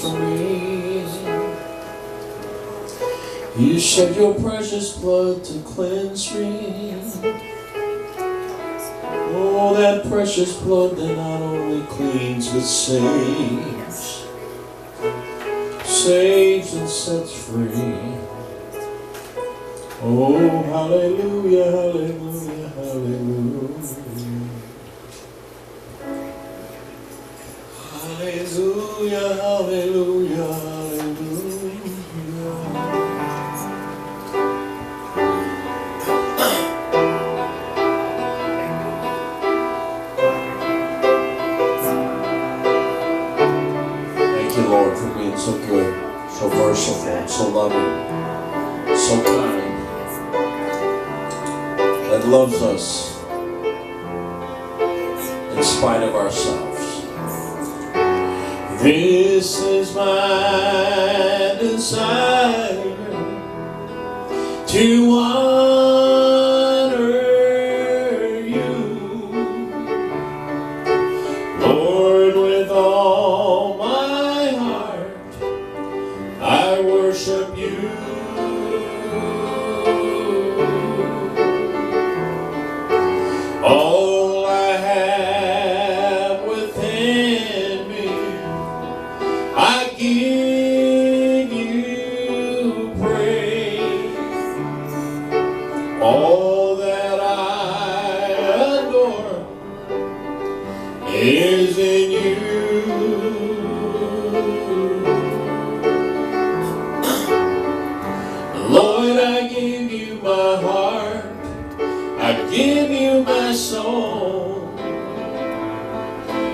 for me. You shed your precious blood to cleanse me. Oh, that precious blood that not only cleans but saves. Saves and sets free. Oh, hallelujah, hallelujah, hallelujah. Hallelujah, hallelujah, hallelujah. Thank you, Lord, for being so good, so merciful, so loving, so kind, that loves us in spite of ourselves. This is my desire, to honor you, Lord, with all my heart. I worship you. All I have within me, I give you praise. All that I adore is in you. Lord, I give you my heart. I give you my soul.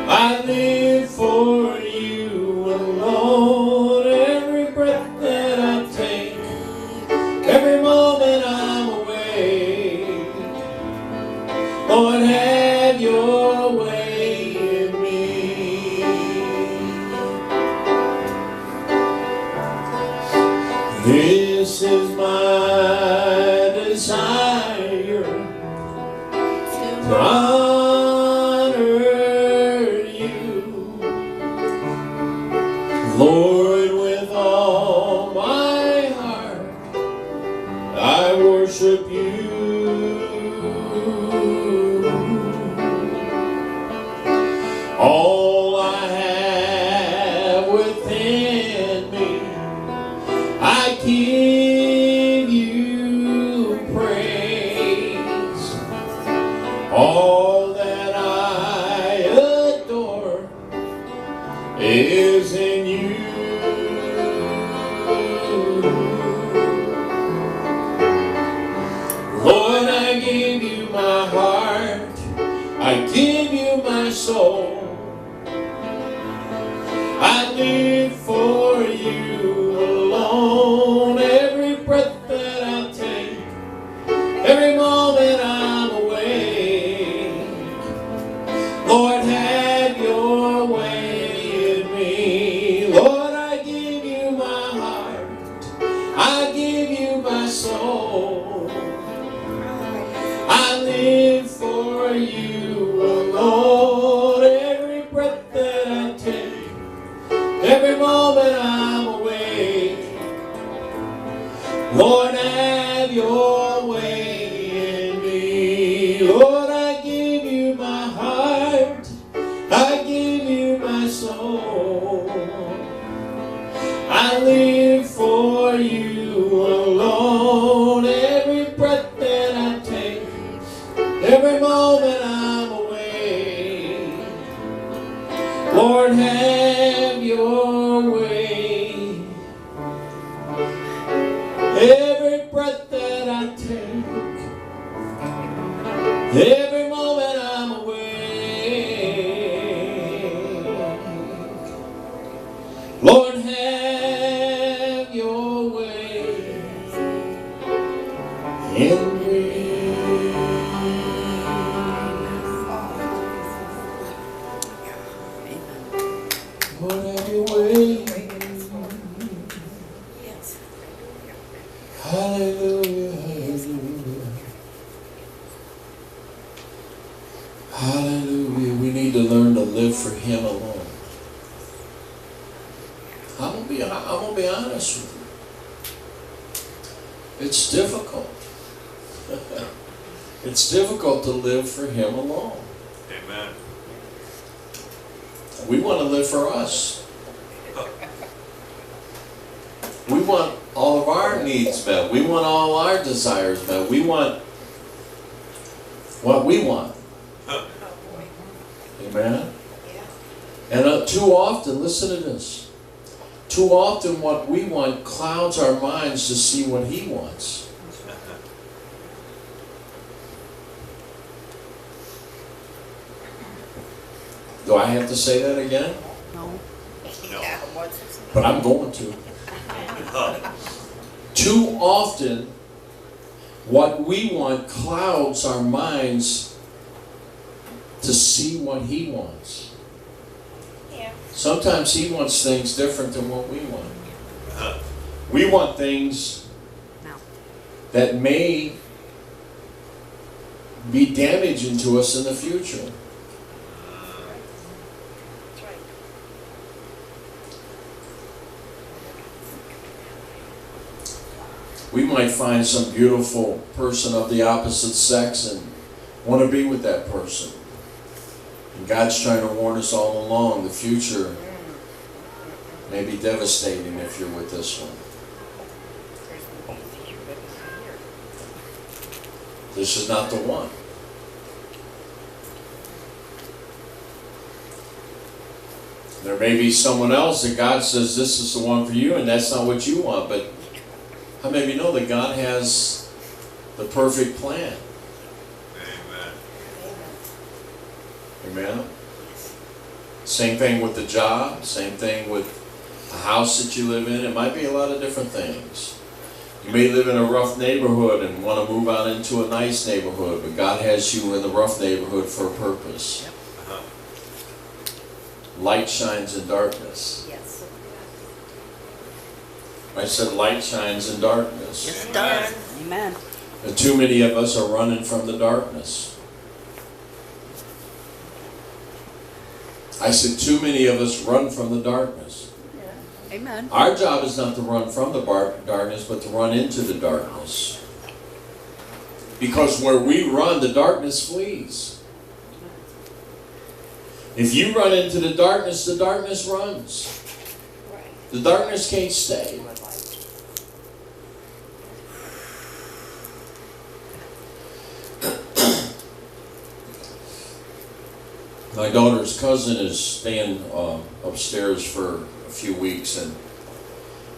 I live for you alone. Every breath that I take, every moment I'm awake. Lord, have your way in me. This is my desire, to honor you, Lord, with all my heart. I worship you. All I have within me, I give you praise. All that I adore is in you. Lord, I give you my heart. I give you my soul. I live for you alone. Every breath that I take, every moment I'm awake. Lord, have your way in me. Lord, I give you my heart. I give you my soul. I live for you alone. Every breath that I take, every moment I'm awake. Lord, have your way in me. Lord, I give you my heart. I give you my soul. I live for you alone. Every breath that I take, every moment I'm awake. Lord, have your way. Every breath that I take, every moment I'm awake. Lord, have your way in me. Lord, have your way. Hallelujah, hallelujah. Hallelujah. We need to learn to live for Him alone. I'm gonna be honest with you. It's difficult. It's difficult to live for Him alone. Amen. We want to live for us. We want all of our needs met. We want all our desires met. We want what we want. Amen? And too often, listen to this, too often what we want clouds our minds to see what He wants. Do I have to say that again? No. But I'm going to. Too often, what we want clouds our minds to see what He wants. Yeah. Sometimes He wants things different than what we want. We want things that may be damaging to us in the future. That's right. We might find some beautiful person of the opposite sex and want to be with that person. And God's trying to warn us all along, the future may be devastating if you're with this one. This is not the one. There may be someone else that God says this is the one for you, and that's not what you want. But how many of you know that God has the perfect plan? Amen. Amen? Same thing with the job, same thing with a house that you live in. It might be a lot of different things. You may live in a rough neighborhood and want to move out into a nice neighborhood, but God has you in the rough neighborhood for a purpose. Light shines in darkness. Yes. I said light shines in darkness. Yes, it does. Amen. And too many of us are running from the darkness. I said too many of us run from the darkness. Amen. Our job is not to run from the darkness, but to run into the darkness. Because where we run, the darkness flees. If you run into the darkness runs. The darkness can't stay. My daughter's cousin is staying upstairs for a few weeks and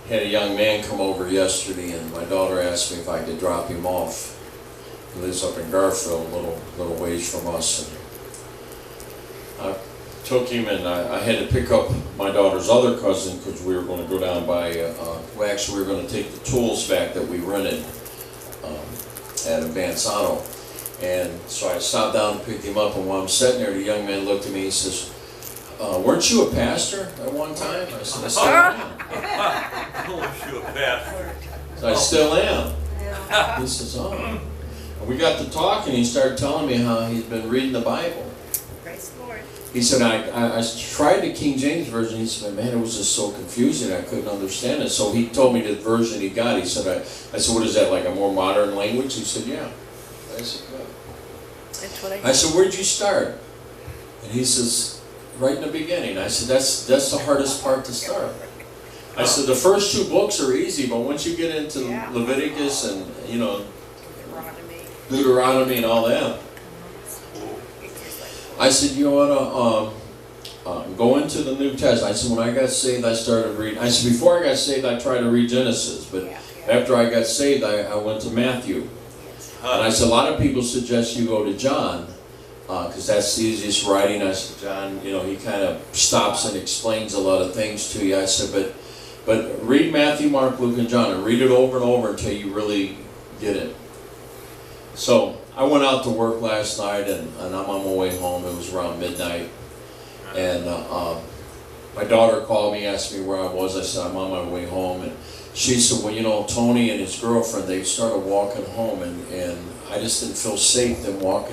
had a young man come over yesterday, and my daughter asked me if I could drop him off. He lives up in Garfield, a little ways from us. And I took him, and I had to pick up my daughter's other cousin because we were going to go down by, we were going to take the tools back that we rented at Advance Auto. And so I stopped down and picked him up, and while I'm sitting there, the young man looked at me and he says, weren't you a pastor at one time? I said, I still am. Weren't you a pastor? So I still am. He says, oh. And we got to talking, and he started telling me how he's been reading the Bible. Praise the Lord. He said, I tried the King James Version. He said, man, it was just so confusing. I couldn't understand it. So he told me the version he got. He said, I said, what is that, like a more modern language? He said, yeah. I said, good. That's what I said, where'd you start? And he says, right in the beginning. I said, that's the hardest part to start. I said, the first 2 books are easy, but once you get into Leviticus and, Deuteronomy and all that, I said, you ought to go into the New Testament. I said, when I got saved, I started reading. I said, before I got saved, I tried to read Genesis, but after I got saved, I went to Matthew. And I said, a lot of people suggest you go to John, because that's the easiest writing. I said, John, he kind of stops and explains a lot of things to you. I said, but read Matthew, Mark, Luke, and John, and read it over and over until you really get it. So I went out to work last night, and I'm on my way home. It was around midnight. And my daughter called me, asked me where I was. I said, I'm on my way home. And she said, well, Tony and his girlfriend, they started walking home, and I just didn't feel safe them walking